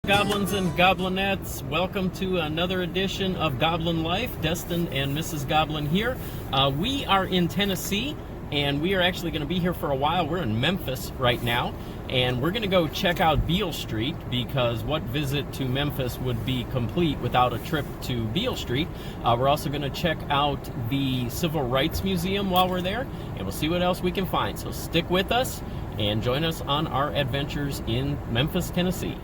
Goblins and Goblinettes, welcome to another edition of Goblin Life. Destined and Mrs. Goblin here. We are in Tennessee, and we are actually going to be here for a while. We're in Memphis right now, and we're going to go check out Beale Street, because what visit to Memphis would be complete without a trip to Beale Street. We're also going to check out the Civil Rights Museum while we're there, and we'll see what else we can find. So stick with us and join us on our adventures in Memphis, Tennessee.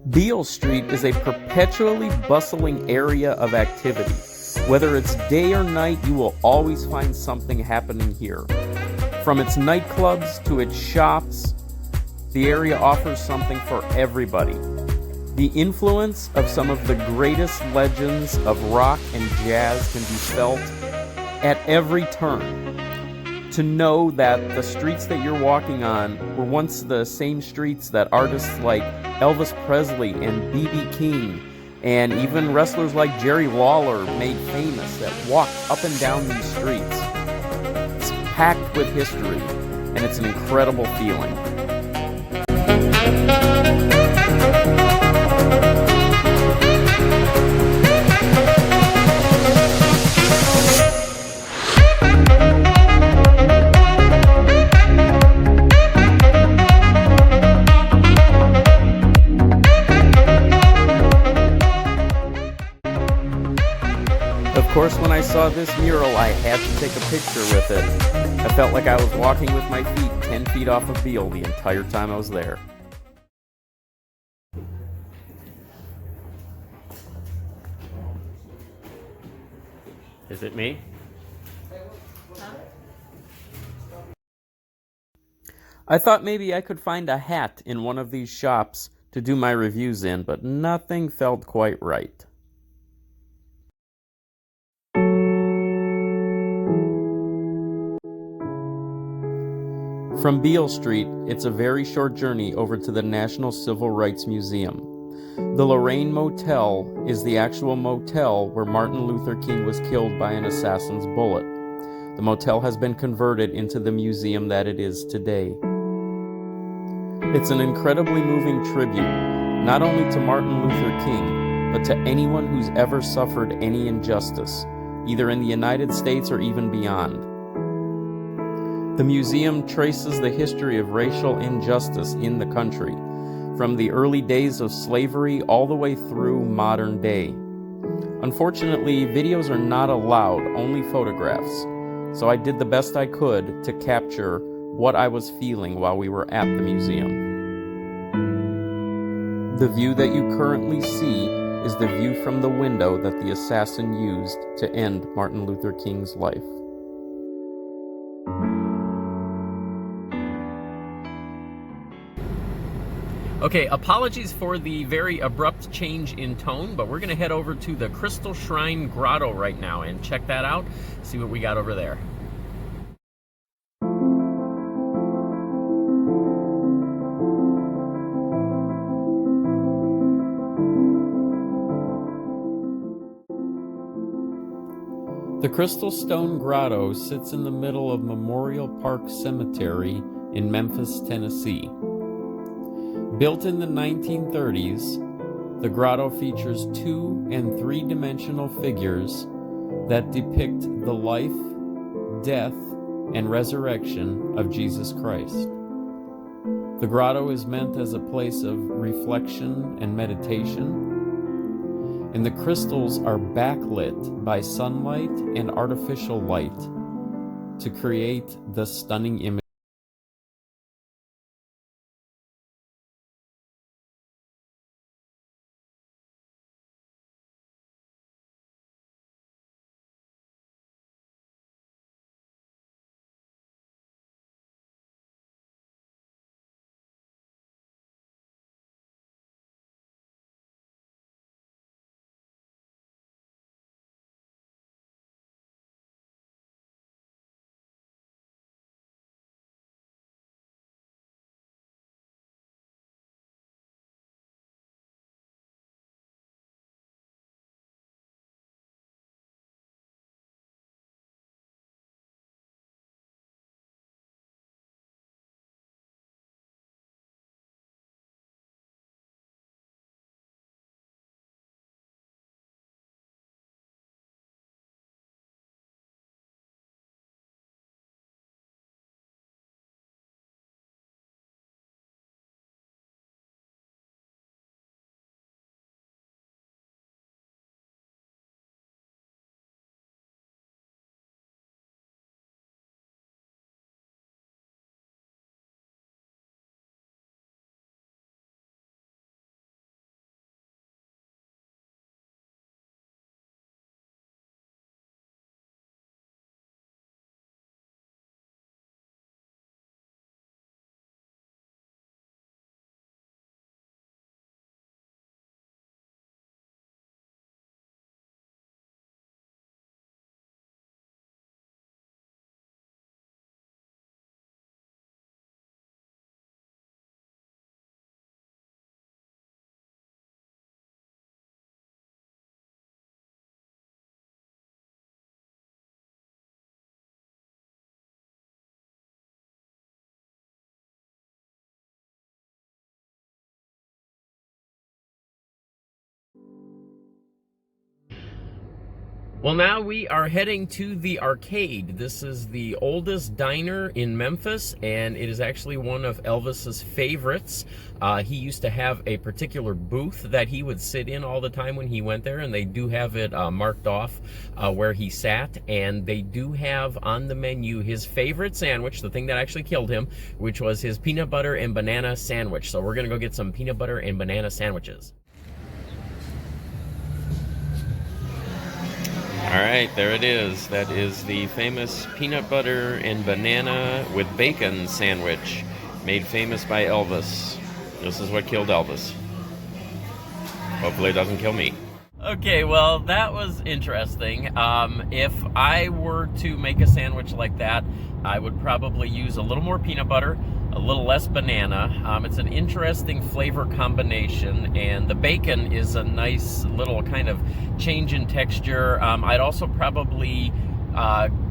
Beale Street is a perpetually bustling area of activity. Whether it's day or night, you will always find something happening here. From its nightclubs to its shops, the area offers something for everybody. The influence of some of the greatest legends of rock and jazz can be felt at every turn. To know that the streets that you're walking on were once the same streets that artists like Elvis Presley and B.B. King and even wrestlers like Jerry Lawler made famous, that walked up and down these streets. It's packed with history, and it's an incredible feeling. Of course, when I saw this mural, I had to take a picture with it. I felt like I was walking with my feet 10 feet off of Beale the entire time I was there. Is it me? I thought maybe I could find a hat in one of these shops to do my reviews in, but nothing felt quite right. From Beale Street, it's a very short journey over to the National Civil Rights Museum. The Lorraine Motel is the actual motel where Martin Luther King was killed by an assassin's bullet. The motel has been converted into the museum that it is today. It's an incredibly moving tribute, not only to Martin Luther King, but to anyone who's ever suffered any injustice, either in the United States or even beyond. The museum traces the history of racial injustice in the country, from the early days of slavery all the way through modern day. Unfortunately, videos are not allowed, only photographs, so I did the best I could to capture what I was feeling while we were at the museum. The view that you currently see is the view from the window that the assassin used to end Martin Luther King's life. Okay, apologies for the very abrupt change in tone, but we're going to head over to the Crystal Shrine Grotto right now and check that out, see what we got over there. The Crystal Stone Grotto sits in the middle of Memorial Park Cemetery in Memphis, Tennessee. Built in the 1930s, the grotto features 2- and 3-dimensional figures that depict the life, death, and resurrection of Jesus Christ. The grotto is meant as a place of reflection and meditation, and the crystals are backlit by sunlight and artificial light to create the stunning image. Well, now we are heading to the arcade. This is the oldest diner in Memphis, and it is actually one of Elvis's favorites. He used to have a particular booth that he would sit in all the time when he went there, and they do have it marked off where he sat, and they do have on the menu his favorite sandwich, the thing that actually killed him, which was his peanut butter and banana sandwich. So we're gonna go get some peanut butter and banana sandwiches. All right, there it is. That is the famous peanut butter and banana with bacon sandwich, made famous by Elvis. This is what killed Elvis. Hopefully it doesn't kill me. Okay, well, that was interesting. If I were to make a sandwich like that, I would probably use a little more peanut butter, a little less banana. It's an interesting flavor combination, and the bacon is a nice little kind of change in texture. I'd also probably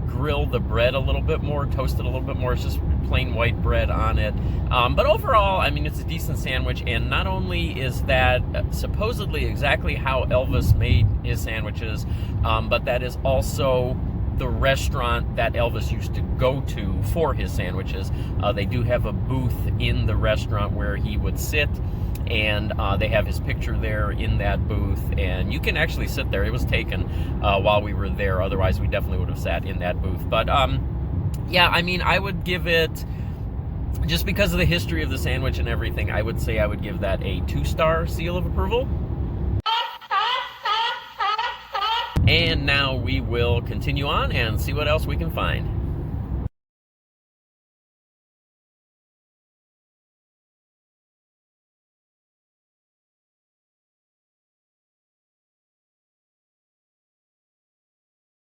grill the bread a little bit more, toast it a little bit more. It's just plain white bread on it. But overall, I mean, it's a decent sandwich, and not only is that supposedly exactly how Elvis made his sandwiches, but that is also the restaurant that Elvis used to go to for his sandwiches. They do have a booth in the restaurant where he would sit, and they have his picture there in that booth, and you can actually sit there. It was taken while we were there, otherwise we definitely would have sat in that booth. But yeah, I mean, I would give it, just because of the history of the sandwich and everything, I would say I would give that a 2-star seal of approval. And now we will continue on and see what else we can find.